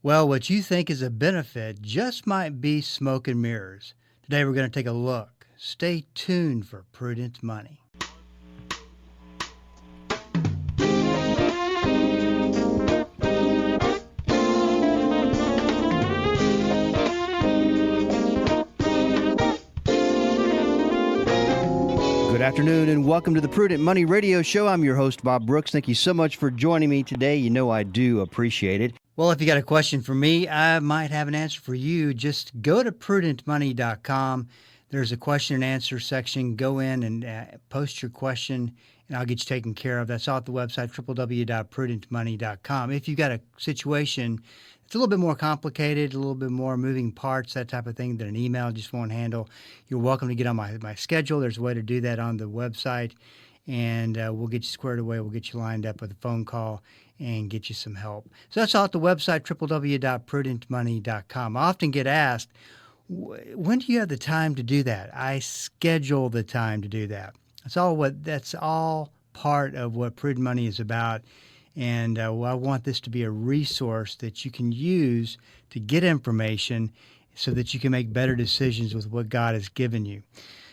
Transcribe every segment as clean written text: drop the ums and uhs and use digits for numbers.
Well, what you think is a benefit just might be smoke and mirrors. Today we're going to take a look. Stay tuned for Prudent Money. Good afternoon and welcome to the Prudent Money Radio Show. I'm your host, Bob Brooks. Thank you so much for joining me today. You know I do appreciate it. Well, if you got a question for me, I might have an answer for you. Just go to prudentmoney.com. There's a question and answer section. Go in and post your question, and I'll get you taken care of. That's all at the website, www.prudentmoney.com. If you've got a situation it's a little bit more complicated, a little bit more moving parts, that type of thing that an email just won't handle, you're welcome to get on my schedule. There's a way to do that on the website, and we'll get you squared away. We'll get you lined up with a phone call and get you some help. So that's all at the website, www.prudentmoney.com. I often get asked, when do you have the time to do that? I schedule the time to do that. That's all part of what Prudent Money is about. And I want this to be a resource that you can use to get information so that you can make better decisions with what God has given you.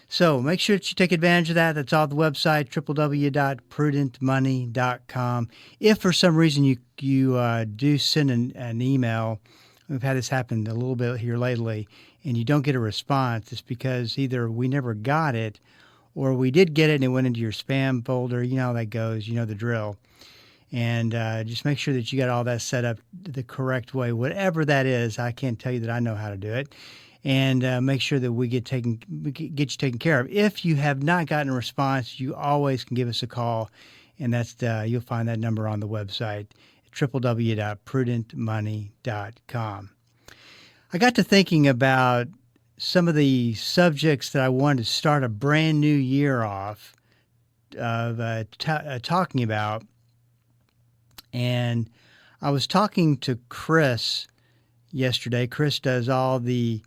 So make sure that you take advantage of that. That's all at the website, www.prudentmoney.com. If for some reason you do send an email, we've had this happen a little bit here lately, and you don't get a response, it's because either we never got it or we did get it and it went into your spam folder. You know how that goes. You know the drill. And just make sure that you got all that set up the correct way, whatever that is. I can't tell you that I know how to do it. And make sure that we get you taken care of. If you have not gotten a response, you always can give us a call, and that's you'll find that number on the website, www.prudentmoney.com. I got to thinking about some of the subjects that I wanted to start a brand new year off of talking about. And I was talking to Chris yesterday. Chris does all the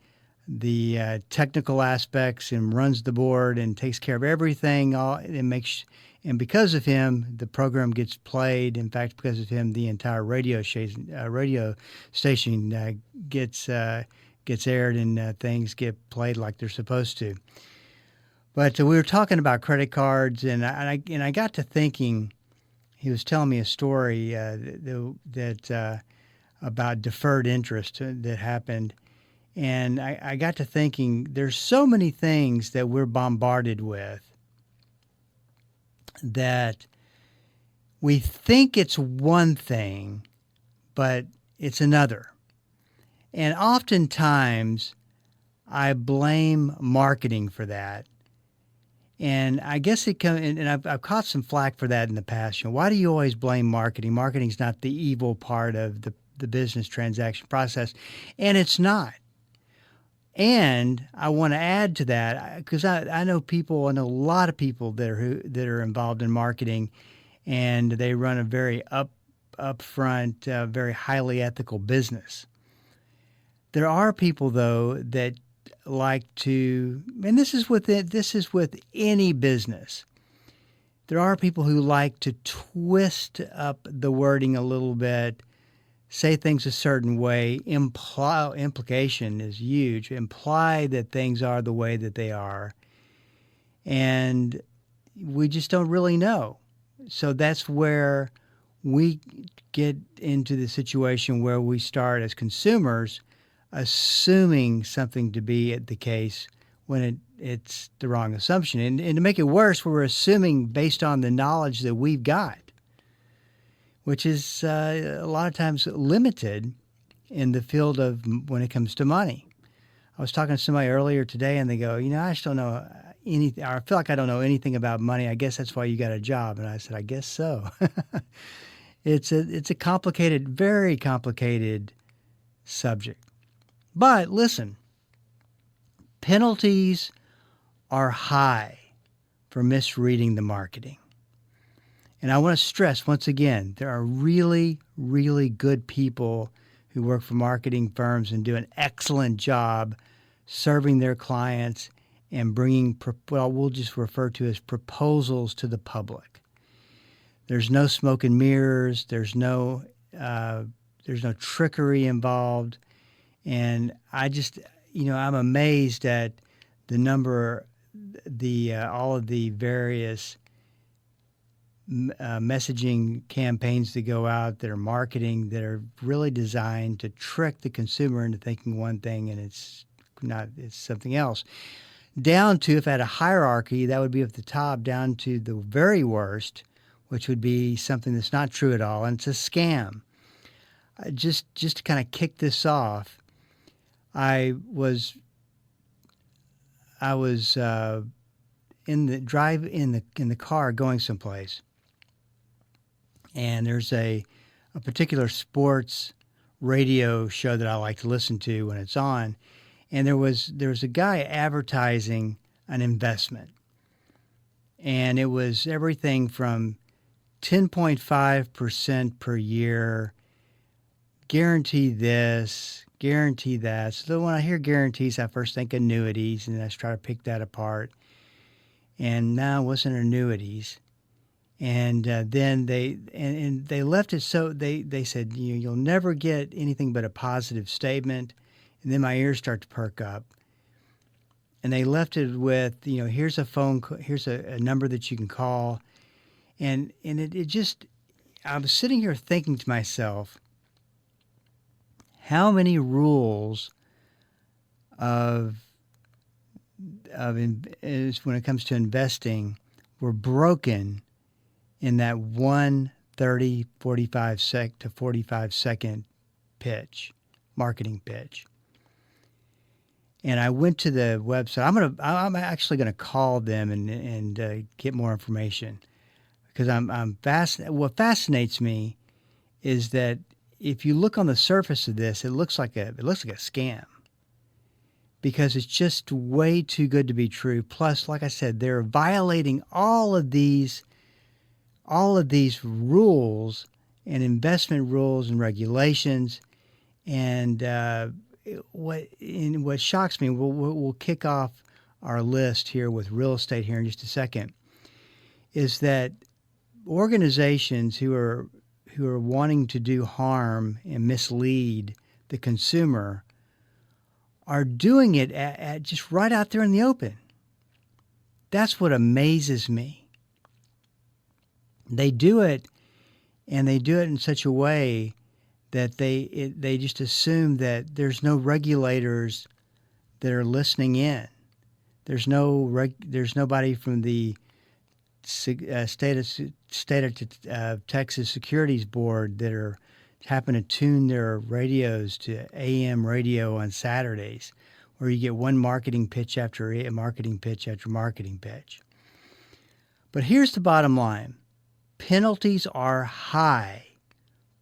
technical aspects and runs the board and takes care of everything. And because of him, the program gets played. In fact, because of him, the entire radio station gets aired and things get played like they're supposed to. But we were talking about credit cards, and I got to thinking. He was telling me a story that about deferred interest that happened. And I got to thinking, there's so many things that we're bombarded with that we think it's one thing, but it's another. And oftentimes I blame marketing for that. And I guess I've caught some flack for that in the past. Why do you always blame marketing? Marketing's not the evil part of the business transaction process, and it's not. And I want to add to that because I know a lot of people that are involved in marketing, and they run a very upfront, very highly ethical business. There are people though that like to, and this is with any business. There are people who like to twist up the wording a little bit, say things a certain way. Implication is huge. Imply that things are the way that they are, and we just don't really know. So that's where we get into the situation where we start as consumers assuming something to be the case when it's the wrong assumption. And to make it worse, we're assuming based on the knowledge that we've got, which is a lot of times limited in the field of when it comes to money. I was talking to somebody earlier today, and they go, I just don't know anything. I feel like I don't know anything about money. I guess that's why you got a job. And I said, I guess so. It's a complicated, very complicated subject. But listen, penalties are high for misreading the marketing. And I want to stress once again, there are really, really good people who work for marketing firms and do an excellent job serving their clients and bringing what we'll just refer to as proposals to the public. There's no smoke and mirrors. There's no there's no trickery involved. And I just, I'm amazed at the number, all of the various messaging campaigns that go out that are marketing that are really designed to trick the consumer into thinking one thing and it's not, it's something else. Down to, if I had a hierarchy, that would be at the top, down to the very worst, which would be something that's not true at all, and it's a scam. Just to kind of kick this off, I was in the car going someplace, and there's a particular sports radio show that I like to listen to when it's on, and there was a guy advertising an investment, and it was everything from 10.5% per year, guarantee this, guarantee that. So when I hear guarantees, I first think annuities, and I try to pick that apart. And now it wasn't annuities. And then they left it so they said, you'll never get anything but a positive statement. And then my ears start to perk up. And they left it with, here's a phone, here's a number that you can call. And it just, I was sitting here thinking to myself, how many rules when it comes to investing were broken in that 45 second marketing pitch. And I went to the website. I'm actually gonna call them and get more information, because I'm fascinated. What fascinates me is that if you look on the surface of this, it looks like a scam, because it's just way too good to be true. Plus, like I said, they're violating all of these rules and investment rules and regulations. And what shocks me, we'll kick off our list here with real estate here in just a second, is that organizations who are wanting to do harm and mislead the consumer are doing it at just right out there in the open. That's what amazes me. They do it, and they do it in such a way that they just assume that there's no regulators that are listening in. There's nobody from the state of Texas Securities Board that happen to tune their radios to AM radio on Saturdays, where you get one marketing pitch after marketing pitch after marketing pitch. But here's the bottom line. Penalties are high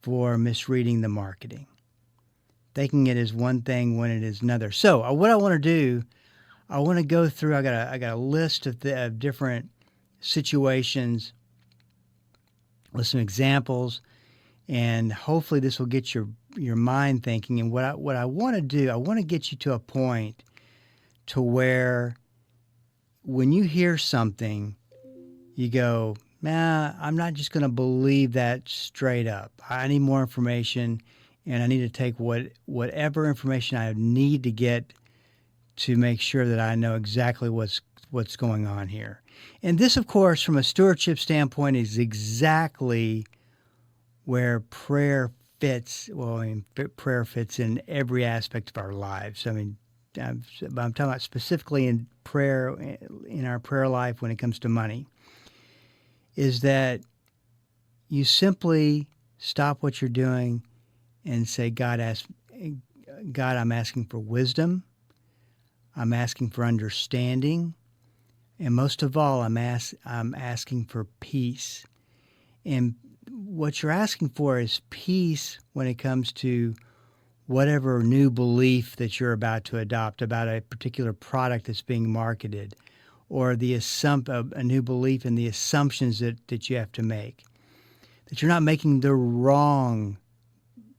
for misreading the marketing, thinking it is one thing when it is another. So what I want to do, I want to go through, I got a list of different situations with some examples, and hopefully this will get your mind thinking. And what I want to do, I want to get you to a point to where when you hear something, you go, nah, I'm not just going to believe that straight up. I need more information, and I need to take whatever information I need to get to make sure that I know exactly what's going on here. And this, of course, from a stewardship standpoint, is exactly where prayer fits. Well, I mean, prayer fits in every aspect of our lives. I mean, I'm talking about specifically in prayer, in our prayer life when it comes to money, is that you simply stop what you're doing and say, God, I'm asking for wisdom. I'm asking for understanding. And most of all, I'm asking for peace. And what you're asking for is peace when it comes to whatever new belief that you're about to adopt about a particular product that's being marketed, or a new belief in the assumptions that you have to make, that you're not making the wrong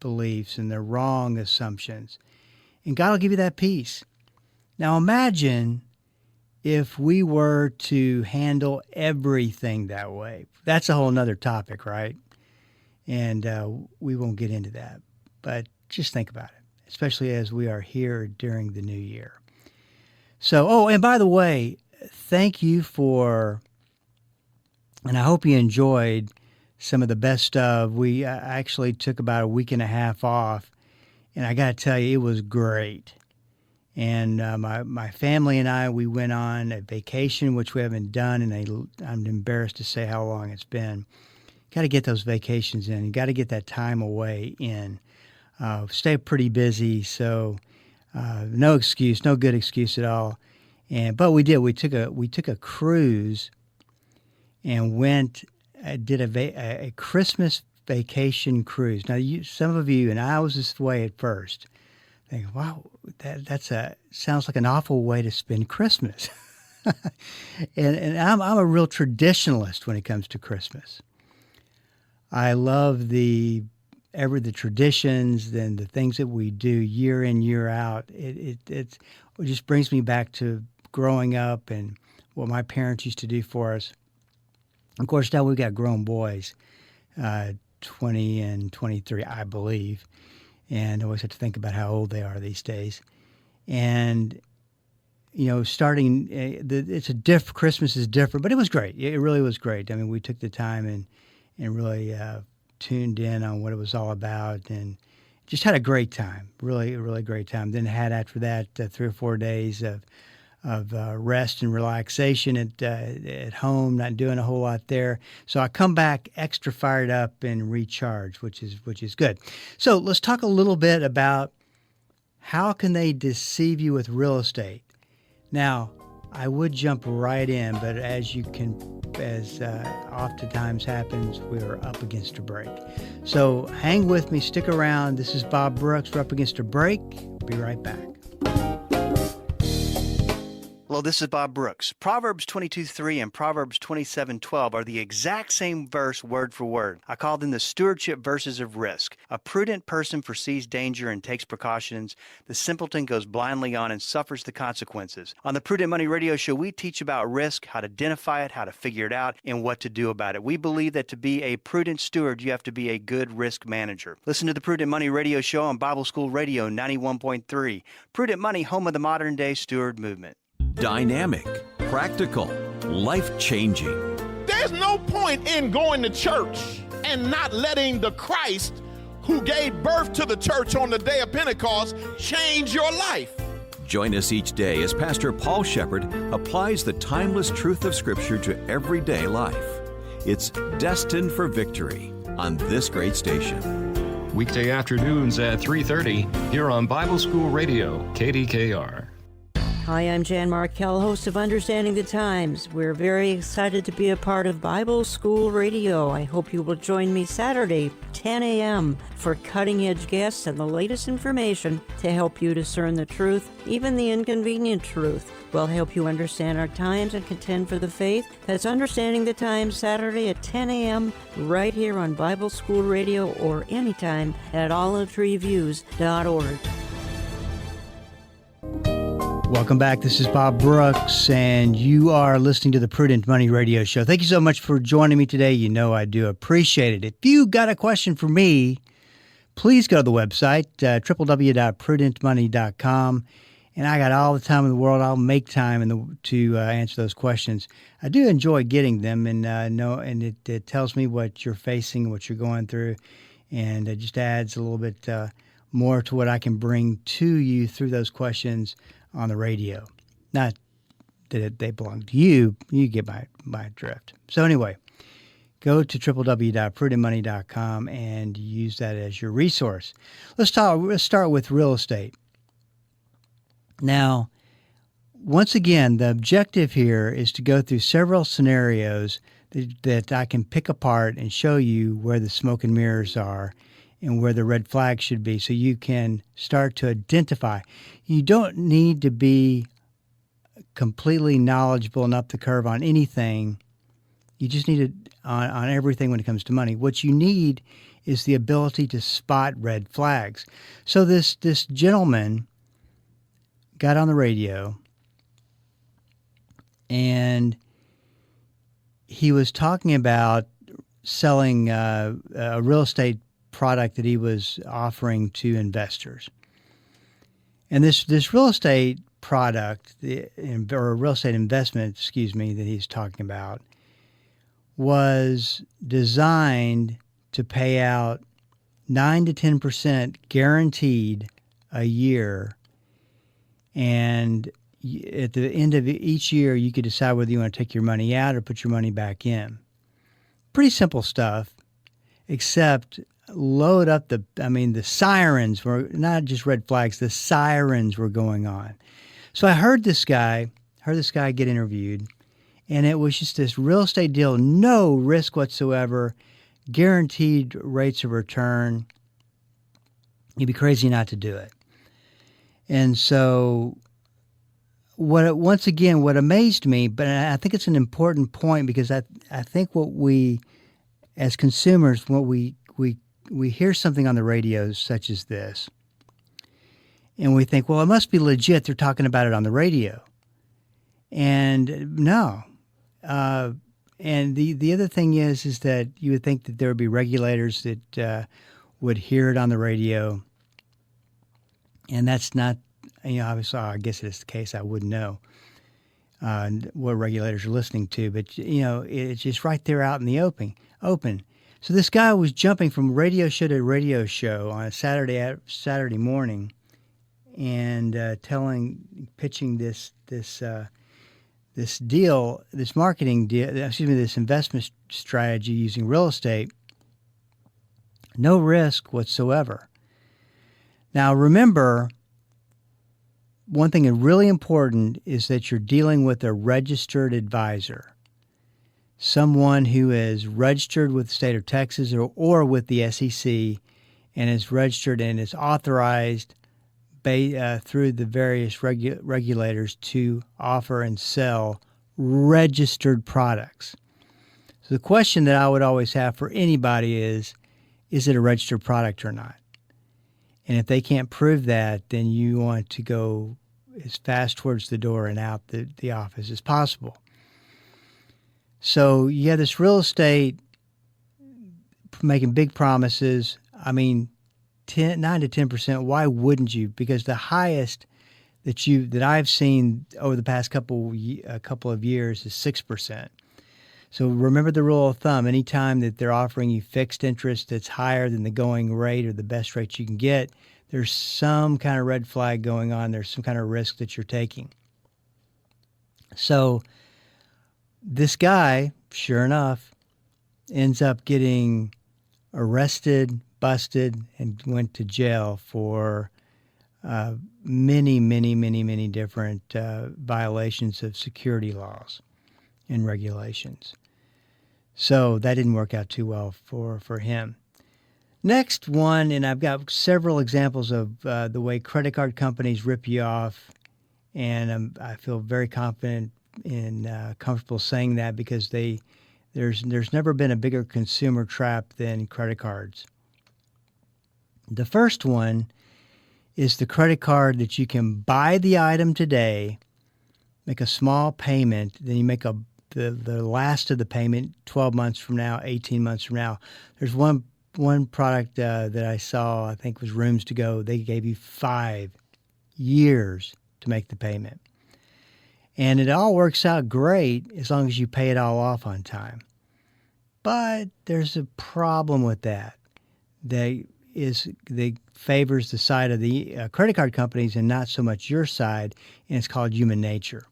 beliefs and the wrong assumptions. And God will give you that peace. Now imagine if we were to handle everything that way. That's a whole nother topic, right? And we won't get into that. but just think about it, especially as we are here during the new year. So, oh, and by the way, thank you and I hope you enjoyed some of the best of. We actually took about a week and a half off, and I got to tell you, it was great. And my family and I, we went on a vacation, which we haven't done, and I'm embarrassed to say how long it's been. Got to get those vacations in. You got to get that time away in. Stay pretty busy, so no excuse, no good excuse at all. But we did. We took a cruise and went did a Christmas vacation cruise. Now, some of you, and I was this way at first, think, wow, that sounds like an awful way to spend Christmas. and I'm a real traditionalist when it comes to Christmas. I love the traditions and the things that we do year in, year out. It just brings me back to growing up and what my parents used to do for us. Of course, now we've got grown boys, 20 and 23, I believe. And I always have to think about how old they are these days. And, starting, Christmas is different, but it was great. It really was great. I mean, we took the time and really tuned in on what it was all about and just had a great time, really, really great time. Then had after that 3 or 4 days of rest and relaxation at home, not doing a whole lot there. So I come back extra fired up and recharged, which is good. So let's talk a little bit about how can they deceive you with real estate. Now, I would jump right in, but as oftentimes happens, we're up against a break. So hang with me, stick around. This is Bob Brooks. We're up against a break. Be right back. Hello, this is Bob Brooks. Proverbs 22:3 and Proverbs 27:12 are the exact same verse word for word. I call them the stewardship verses of risk. A prudent person foresees danger and takes precautions. The simpleton goes blindly on and suffers the consequences. On the Prudent Money Radio Show, we teach about risk, how to identify it, how to figure it out, and what to do about it. We believe that to be a prudent steward, you have to be a good risk manager. Listen to the Prudent Money Radio Show on Bible School Radio 91.3. Prudent Money, home of the modern-day steward movement. Dynamic, practical, life-changing. There's no point in going to church and not letting the Christ who gave birth to the church on the day of Pentecost change your life. Join us each day as Pastor Paul Shepherd applies the timeless truth of Scripture to everyday life. It's Destined for Victory on this great station. Weekday afternoons at 3:30 here on Bible School Radio, KDKR. Hi, I'm Jan Markell, host of Understanding the Times. We're very excited to be a part of Bible School Radio. I hope you will join me Saturday, 10 a.m., for cutting-edge guests and the latest information to help you discern the truth, even the inconvenient truth. We'll help you understand our times and contend for the faith. That's Understanding the Times, Saturday at 10 a.m., right here on Bible School Radio or anytime at olivetreeviews.org. Welcome back. This is Bob Brooks, and you are listening to the Prudent Money Radio Show. Thank you so much for joining me today. You know I do appreciate it. If you got a question for me, please go to the website, www.prudentmoney.com, and I got all the time in the world. I'll make time to answer those questions. I do enjoy getting them, and it tells me what you're facing, what you're going through, and it just adds a little bit more to what I can bring to you through those questions on the radio. Not that they belong to you. You get my drift. So anyway, go to www.prudentmoney.com and use that as your resource. Let's start with real estate. Now, once again, the objective here is to go through several scenarios that I can pick apart and show you where the smoke and mirrors are and where the red flags should be, so you can start to identify. You don't need to be completely knowledgeable and up the curve on anything. You just need it on everything when it comes to money. What you need is the ability to spot red flags. So this gentleman got on the radio, and he was talking about selling a real estate product that he was offering to investors. And this real estate product, or real estate investment, that he's talking about, was designed to pay out 9 to 10% guaranteed a year. And at the end of each year, you could decide whether you want to take your money out or put your money back in. Pretty simple stuff, except load up the sirens were not just red flags, the sirens were going on. So I heard this guy get interviewed, and it was just this real estate deal, no risk whatsoever, guaranteed rates of return. You'd be crazy not to do it. And so what amazed me, but I think it's an important point, because I think what we, as consumers, what we hear something on the radio such as this, and we think, well, it must be legit. They're talking about it on the radio. And no. And the other thing is that you would think that there would be regulators that would hear it on the radio. And that's not, obviously, I guess it's the case. I wouldn't know what regulators are listening to. But, it's just right there out in the open. So this guy was jumping from radio show to radio show on a Saturday morning, and pitching this deal, this marketing deal, this investment strategy using real estate, no risk whatsoever. Now, remember, one thing that's really important is that you're dealing with a registered advisor, someone who is registered with the state of Texas or with the SEC, and is registered and is authorized through the various regulators to offer and sell registered products. So the question that I would always have for anybody is it a registered product or not? And if they can't prove that, then you want to go as fast towards the door and out the office as possible. So you have this real estate making big promises. 9 to 10%. Why wouldn't you? Because the highest that I've seen over the past couple of years is 6%. So remember the rule of thumb: anytime that they're offering you fixed interest that's higher than the going rate or the best rate you can get, there's some kind of red flag going on. There's some kind of risk that you're taking. So this guy, sure enough, ends up getting arrested, busted, and went to jail for many different violations of security laws and regulations. So that didn't work out too well for him. Next one, and I've got several examples of the way credit card companies rip you off, and I feel very confident and comfortable saying that, because there's never been a bigger consumer trap than credit cards. The first one is the credit card that you can buy the item today, make a small payment, then you make the last of the payment 12 months from now, 18 months from now. There's one product that I saw, I think was Rooms To Go. They gave you 5 years to make the payment. And it all works out great as long as you pay it all off on time. But there's a problem with that. They favors the side of the credit card companies and not so much your side, and it's called human nature.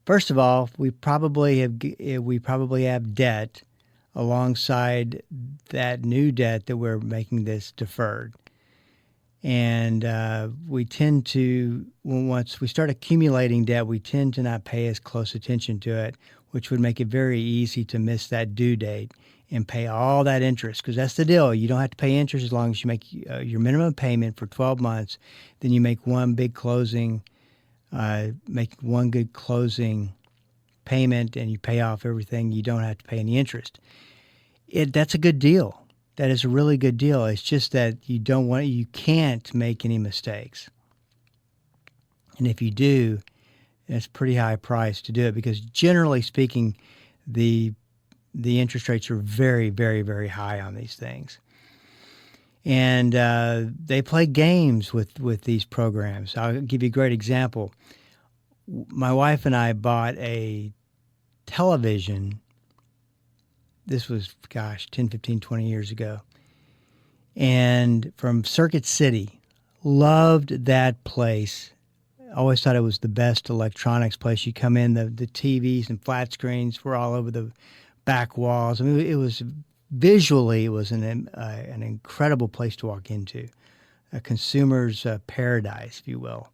First of all, we probably have debt alongside that new debt that we're making this deferred. And we tend to, once we start accumulating debt, we tend to not pay as close attention to it, which would make it very easy to miss that due date and pay all that interest, because that's the deal. You don't have to pay interest as long as you make your minimum payment for 12 months. Then you make one good closing payment, and you pay off everything. You don't have to pay any interest. That's a good deal. That is a really good deal. It's just that you can't make any mistakes. And if you do, it's a pretty high price to do it, because generally speaking, the interest rates are very, very, very high on these things. And they play games with these programs. I'll give you a great example. My wife and I bought a television. This was, 10, 15, 20 years ago. And from Circuit City. Loved that place. Always thought it was the best electronics place. You come in, the TVs and flat screens were all over the back walls. I mean, it was visually, it was an incredible place to walk into, a consumer's paradise, if you will.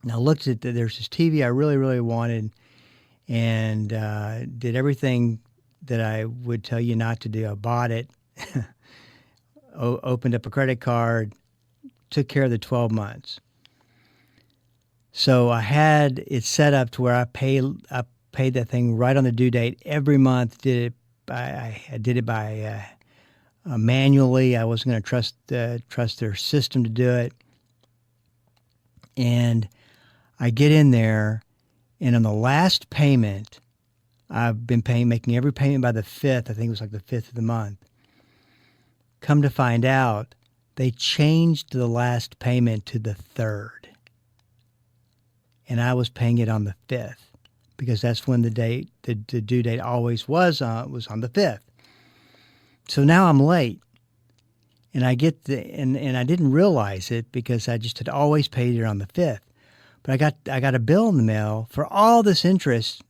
Now, looked at there's this TV I really, really wanted, and did everything that I would tell you not to do. I bought it, opened up a credit card, took care of the 12 months. So I had it set up to where I paid that thing right on the due date every month. I did it by manually. I wasn't going to trust their system to do it. And I get in there, and on the last payment, I've been making every payment by the 5th. I think it was like the 5th of the month. Come to find out, they changed the last payment to the 3rd. And I was paying it on the 5th because that's when the due date always was on the 5th. So now I'm late. And I get and I didn't realize it because I just had always paid it on the 5th. But I got a bill in the mail for all this interest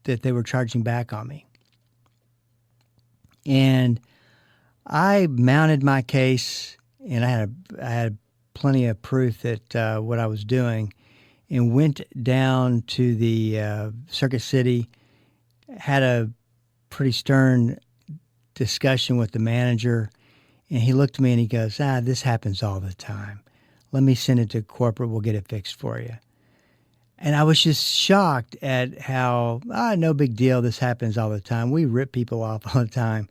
that they were charging back on me. And I mounted my case, and I had plenty of proof that what I was doing, and went down to the Circuit City, had a pretty stern discussion with the manager, and he looked at me and he goes, this happens all the time. Let me send it to corporate. We'll get it fixed for you. And I was just shocked at how, no big deal. This happens all the time. We rip people off all the time.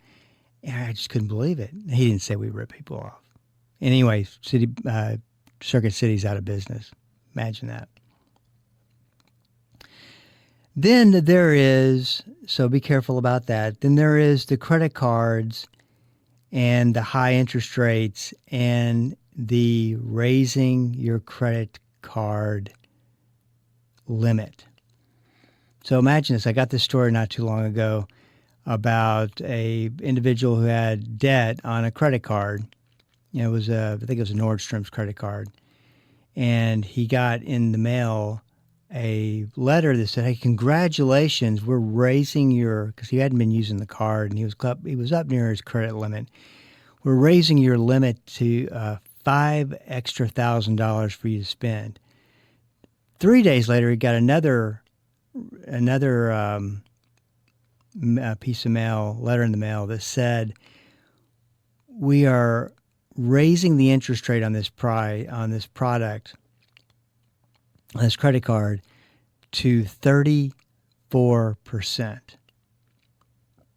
And I just couldn't believe it. He didn't say we rip people off. Anyway, Circuit City's out of business. Imagine that. Then there is, so be careful about that. Then there is the credit cards and the high interest rates and the raising your credit card limit. So imagine this. I got this story not too long ago about a individual who had debt on a credit card. It was I think it was a Nordstrom's credit card. And he got in the mail a letter that said, hey, congratulations, we're raising your, because he hadn't been using the card and he was up near his credit limit. We're raising your limit to $5,000 extra for you to spend. 3 days later, he got another piece of mail, letter in the mail that said, we are raising the interest rate on this product, on this credit card, to 34%.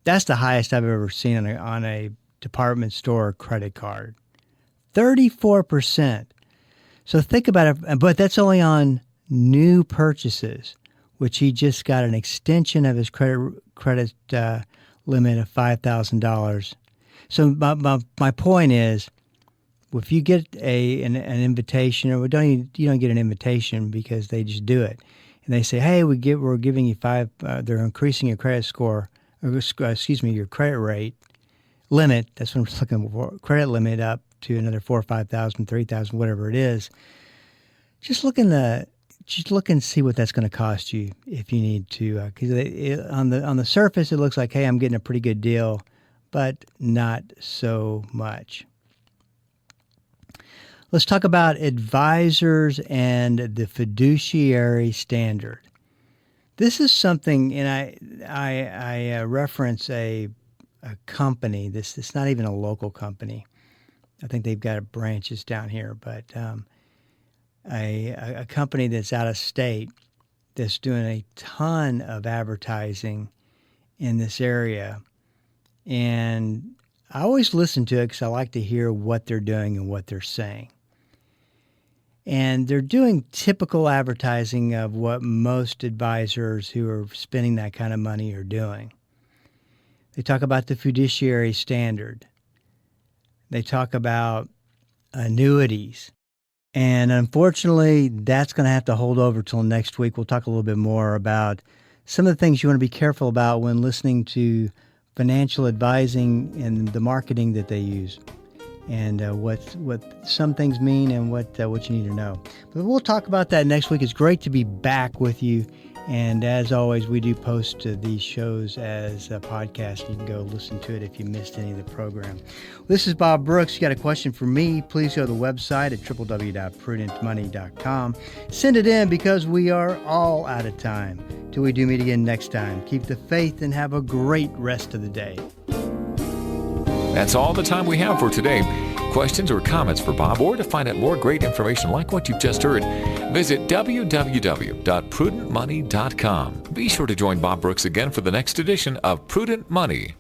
That's the highest I've ever seen on a department store credit card. 34%. So think about it, but that's only on new purchases, which he just got an extension of his credit limit of $5,000. So my point is, if you get an invitation, or you don't get an invitation because they just do it, and they say, hey, we're giving you they're increasing your credit score, or your credit rate limit. That's what I'm looking for. Credit limit up to another $4,000, $5,000, $3,000, whatever it is. Just look and see what that's going to cost you if you need to. Because on the surface, it looks like, hey, I'm getting a pretty good deal, but not so much. Let's talk about advisors and the fiduciary standard. This is something, and I reference a company. It's not even a local company. I think they've got branches down here, but a company that's out of state that's doing a ton of advertising in this area. And I always listen to it because I like to hear what they're doing and what they're saying. And they're doing typical advertising of what most advisors who are spending that kind of money are doing. They talk about the fiduciary standard. They talk about annuities. And unfortunately, that's going to have to hold over till next week. We'll talk a little bit more about some of the things you want to be careful about when listening to financial advising and the marketing that they use, and what some things mean and what you need to know. But we'll talk about that next week. It's great to be back with you. And as always, we do post these shows as a podcast. You can go listen to it if you missed any of the program. This is Bob Brooks. You got a question for me, please go to the website at www.prudentmoney.com. Send it in, because we are all out of time. Till we do meet again next time, keep the faith and have a great rest of the day. That's all the time we have for today. Questions or comments for Bob, or to find out more great information like what you've just heard, visit www.prudentmoney.com. Be sure to join Bob Brooks again for the next edition of Prudent Money.